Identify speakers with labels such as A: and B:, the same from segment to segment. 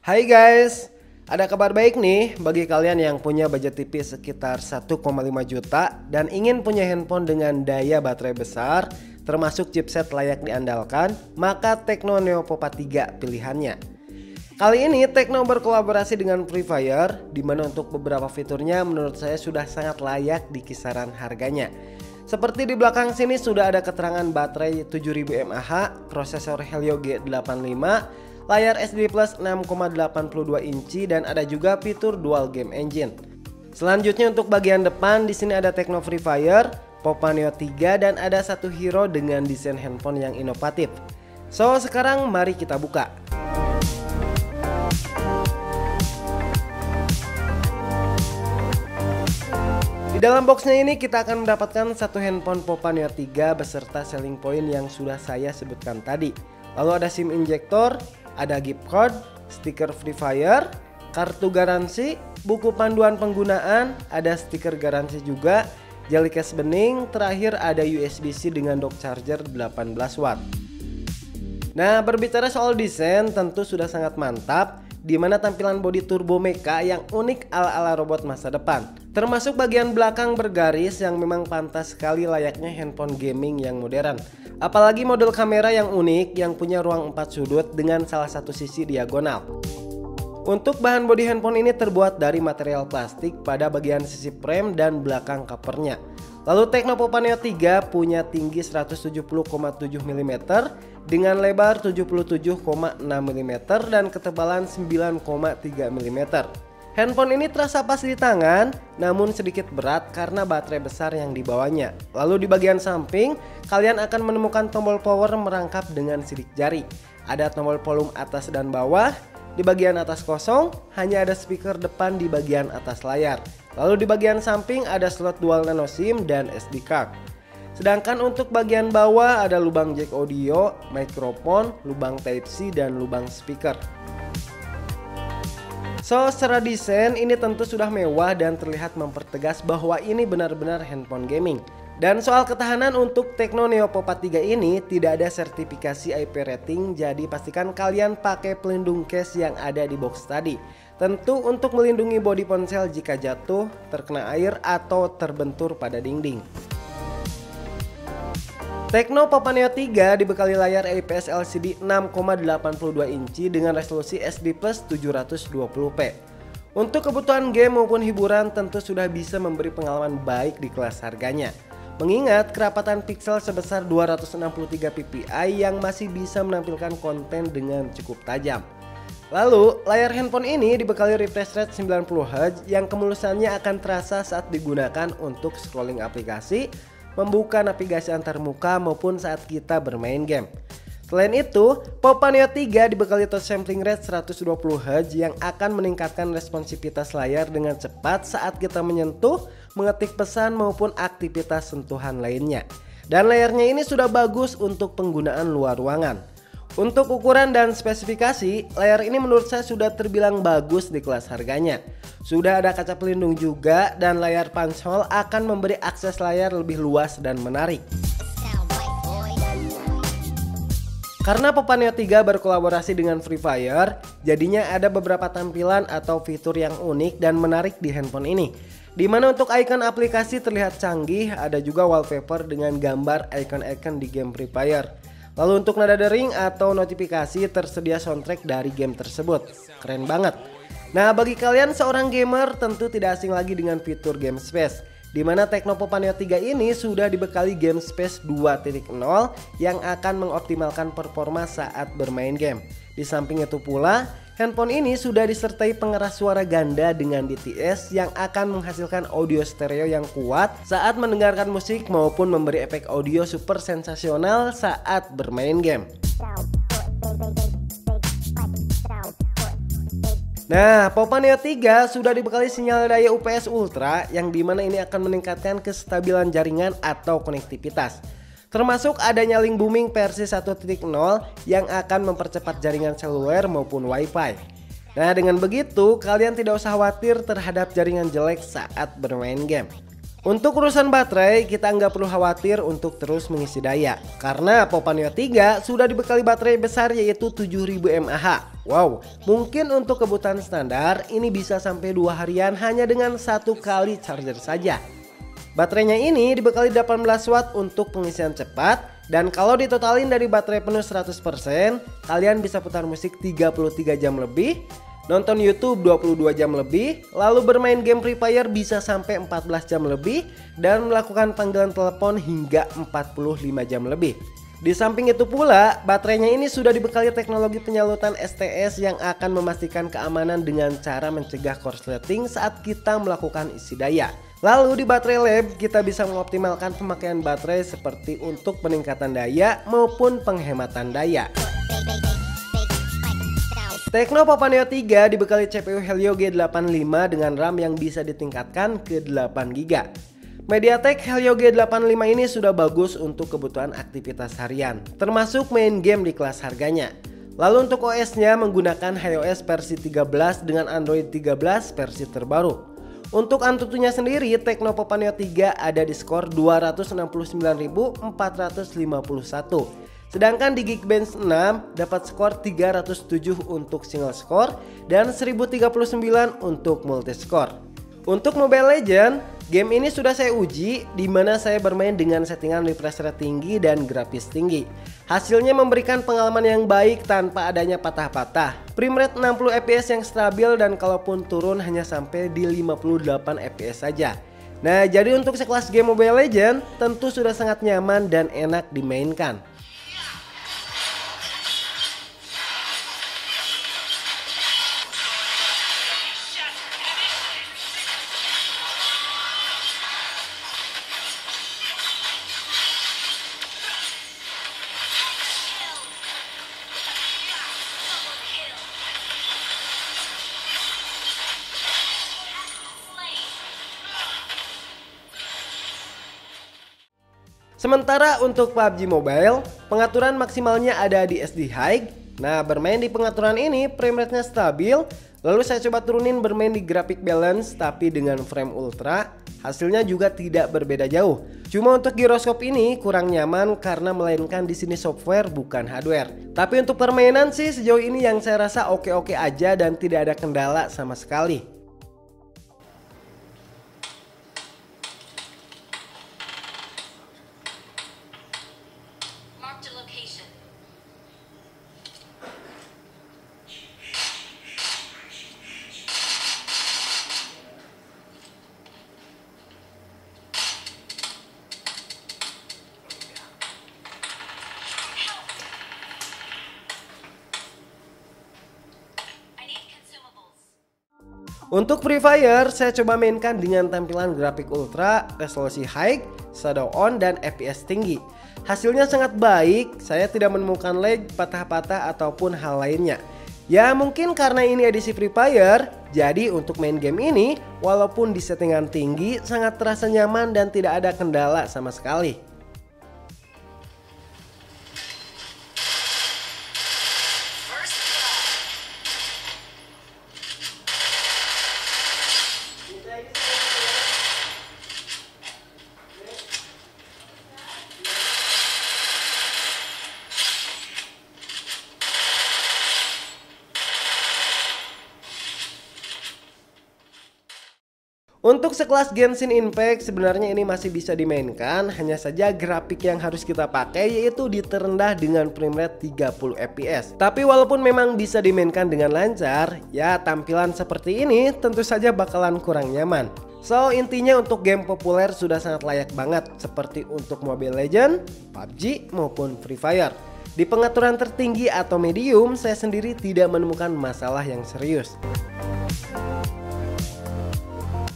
A: Hai guys, ada kabar baik nih bagi kalian yang punya budget tipis sekitar 1,5 juta dan ingin punya handphone dengan daya baterai besar termasuk chipset layak diandalkan, maka Tecno Neo Pop 3 pilihannya. Kali ini Tecno berkolaborasi dengan Free Fire, di mana untuk beberapa fiturnya menurut saya sudah sangat layak di kisaran harganya. Seperti di belakang sini sudah ada keterangan baterai 7000 mAh, prosesor Helio G85, layar SD Plus 6,82 inci dan ada juga fitur Dual Game Engine. Selanjutnya untuk bagian depan di sini ada Tecno Free Fire, Pop Neo 3 dan ada satu hero dengan desain handphone yang inovatif. So sekarang mari kita buka. Di dalam boxnya ini kita akan mendapatkan satu handphone Pop Neo 3 beserta selling point yang sudah saya sebutkan tadi. Lalu ada SIM injektor, ada gift card, stiker Free Fire, kartu garansi, buku panduan penggunaan, ada stiker garansi juga, jeli case bening, terakhir ada USB-C dengan dock charger 18 watt. Nah, berbicara soal desain tentu sudah sangat mantap, di mana tampilan bodi turbo mecha yang unik ala-ala robot masa depan. Termasuk bagian belakang bergaris yang memang pantas sekali layaknya handphone gaming yang modern. Apalagi model kamera yang unik yang punya ruang 4 sudut dengan salah satu sisi diagonal. Untuk bahan bodi handphone ini terbuat dari material plastik pada bagian sisi frame dan belakang covernya. Lalu Tecno Pop Neo 3 punya tinggi 170,7 mm dengan lebar 77,6 mm dan ketebalan 9,3 mm. Handphone ini terasa pas di tangan, namun sedikit berat karena baterai besar yang dibawanya. Lalu di bagian samping, kalian akan menemukan tombol power merangkap dengan sidik jari. Ada tombol volume atas dan bawah. Di bagian atas kosong, hanya ada speaker depan di bagian atas layar. Lalu di bagian samping ada slot dual nano SIM dan SD card. Sedangkan untuk bagian bawah ada lubang jack audio, mikrofon, lubang Type-C dan lubang speaker. So, secara desain ini tentu sudah mewah dan terlihat mempertegas bahwa ini benar-benar handphone gaming. Dan soal ketahanan untuk Tecno Neo Pop 3 ini tidak ada sertifikasi IP rating, jadi pastikan kalian pakai pelindung case yang ada di box tadi. Tentu untuk melindungi bodi ponsel jika jatuh, terkena air atau terbentur pada dinding. Tecno Pop Neo 3 dibekali layar IPS LCD 6,82 inci dengan resolusi SD Plus 720p. Untuk kebutuhan game maupun hiburan tentu sudah bisa memberi pengalaman baik di kelas harganya. Mengingat kerapatan pixel sebesar 263 ppi yang masih bisa menampilkan konten dengan cukup tajam. Lalu, layar handphone ini dibekali refresh rate 90Hz yang kemulusannya akan terasa saat digunakan untuk scrolling aplikasi, membuka navigasi antar muka maupun saat kita bermain game. Selain itu, Pop Neo 3 dibekali touch sampling rate 120Hz yang akan meningkatkan responsivitas layar dengan cepat saat kita menyentuh, mengetik pesan maupun aktivitas sentuhan lainnya. Dan layarnya ini sudah bagus untuk penggunaan luar ruangan. Untuk ukuran dan spesifikasi, layar ini menurut saya sudah terbilang bagus di kelas harganya. Sudah ada kaca pelindung juga dan layar punch hole akan memberi akses layar lebih luas dan menarik. Karena Pop Neo 3 berkolaborasi dengan Free Fire, jadinya ada beberapa tampilan atau fitur yang unik dan menarik di handphone ini. Dimana untuk icon aplikasi terlihat canggih, ada juga wallpaper dengan gambar icon-icon di game Free Fire. Lalu untuk nada dering atau notifikasi tersedia soundtrack dari game tersebut. Keren banget. Nah, bagi kalian seorang gamer tentu tidak asing lagi dengan fitur Game Space, di mana Tecno Pop Neo 3 ini sudah dibekali Game Space 2.0 yang akan mengoptimalkan performa saat bermain game. Di samping itu pula, handphone ini sudah disertai pengeras suara ganda dengan DTS yang akan menghasilkan audio stereo yang kuat saat mendengarkan musik maupun memberi efek audio super sensasional saat bermain game. Nah, Pop Neo 3 sudah dibekali sinyal daya UPS Ultra yang dimana ini akan meningkatkan kestabilan jaringan atau konektivitas. Termasuk adanya link booming versi 1.0 yang akan mempercepat jaringan seluler maupun wifi. Nah, dengan begitu kalian tidak usah khawatir terhadap jaringan jelek saat bermain game. Untuk urusan baterai, kita nggak perlu khawatir untuk terus mengisi daya karena Popa Neo 3 sudah dibekali baterai besar yaitu 7000 mAh. Wow, mungkin untuk kebutuhan standar ini bisa sampai 2 harian hanya dengan 1 kali charger saja. Baterainya ini dibekali 18 watt untuk pengisian cepat, dan kalau ditotalin dari baterai penuh 100%, kalian bisa putar musik 33 jam lebih, nonton YouTube 22 jam lebih, lalu bermain game Free Fire bisa sampai 14 jam lebih, dan melakukan panggilan telepon hingga 45 jam lebih. Di samping itu pula, baterainya ini sudah dibekali teknologi penyalutan STS yang akan memastikan keamanan dengan cara mencegah korsleting saat kita melakukan isi daya. Lalu di baterai lab kita bisa mengoptimalkan pemakaian baterai seperti untuk peningkatan daya maupun penghematan daya. Tecno Popa Neo 3 dibekali CPU Helio G85 dengan RAM yang bisa ditingkatkan ke 8GB. MediaTek Helio G85 ini sudah bagus untuk kebutuhan aktivitas harian, termasuk main game di kelas harganya. Lalu untuk OS-nya menggunakan iOS versi 13 dengan Android 13 versi terbaru. Untuk Antutunya sendiri, Tecno Popa Neo 3 ada di skor 269.451. Sedangkan di Geekbench 6 dapat skor 307 untuk single score dan 1039 untuk multi score. Untuk Mobile Legends, game ini sudah saya uji di mana saya bermain dengan settingan refresh rate tinggi dan grafis tinggi. Hasilnya memberikan pengalaman yang baik tanpa adanya patah-patah. Frame rate 60 fps yang stabil dan kalaupun turun hanya sampai di 58 fps saja. Nah, jadi untuk sekelas game Mobile Legends tentu sudah sangat nyaman dan enak dimainkan. Sementara untuk PUBG Mobile, pengaturan maksimalnya ada di SD High. Nah, bermain di pengaturan ini frame rate-nya stabil. Lalu saya coba turunin bermain di graphic balance tapi dengan frame ultra. Hasilnya juga tidak berbeda jauh. Cuma untuk giroskop ini kurang nyaman karena melainkan di sini software bukan hardware. Tapi untuk permainan sih sejauh ini yang saya rasa oke-oke aja dan tidak ada kendala sama sekali. Untuk Free Fire, saya coba mainkan dengan tampilan grafik ultra, resolusi high, shadow on, dan FPS tinggi. Hasilnya sangat baik, saya tidak menemukan lag, patah-patah, ataupun hal lainnya. Ya mungkin karena ini edisi Free Fire, jadi untuk main game ini, walaupun di settingan tinggi, sangat terasa nyaman dan tidak ada kendala sama sekali. Untuk sekelas Genshin Impact sebenarnya ini masih bisa dimainkan, hanya saja grafik yang harus kita pakai yaitu di terendah dengan frame rate 30 fps. Tapi walaupun memang bisa dimainkan dengan lancar, ya tampilan seperti ini tentu saja bakalan kurang nyaman. So intinya untuk game populer sudah sangat layak banget seperti untuk Mobile Legends, PUBG maupun Free Fire. Di pengaturan tertinggi atau medium saya sendiri tidak menemukan masalah yang serius.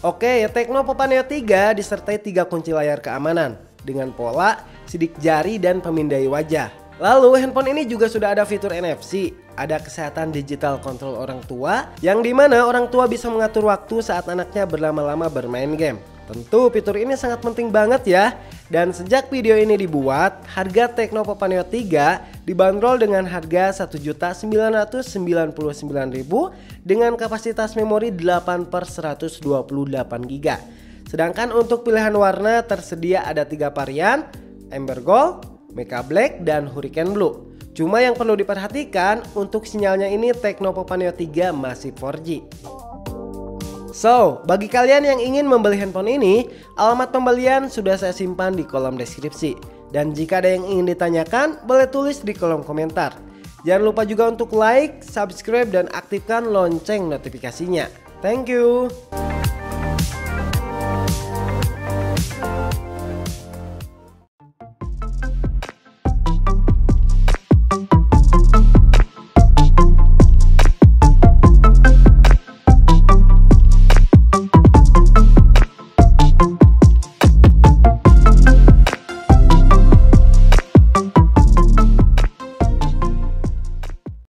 A: Oke, Tecno Popa Neo 3 disertai 3 kunci layar keamanan dengan pola, sidik jari, dan pemindai wajah. Lalu handphone ini juga sudah ada fitur NFC, ada kesehatan digital kontrol orang tua, yang dimana orang tua bisa mengatur waktu saat anaknya berlama-lama bermain game. Tentu fitur ini sangat penting banget ya. Dan sejak video ini dibuat, harga Tecno Popa Neo 3 dibanderol dengan harga Rp1.999.000 dengan kapasitas memori 8/128GB. Sedangkan untuk pilihan warna tersedia ada 3 varian, Amber Gold, Mecha Black, dan Hurricane Blue. Cuma yang perlu diperhatikan untuk sinyalnya ini Tecno Pop Neo 3 masih 4G. So, bagi kalian yang ingin membeli handphone ini, alamat pembelian sudah saya simpan di kolom deskripsi. Dan jika ada yang ingin ditanyakan, boleh tulis di kolom komentar. Jangan lupa juga untuk like, subscribe, dan aktifkan lonceng notifikasinya. Thank you.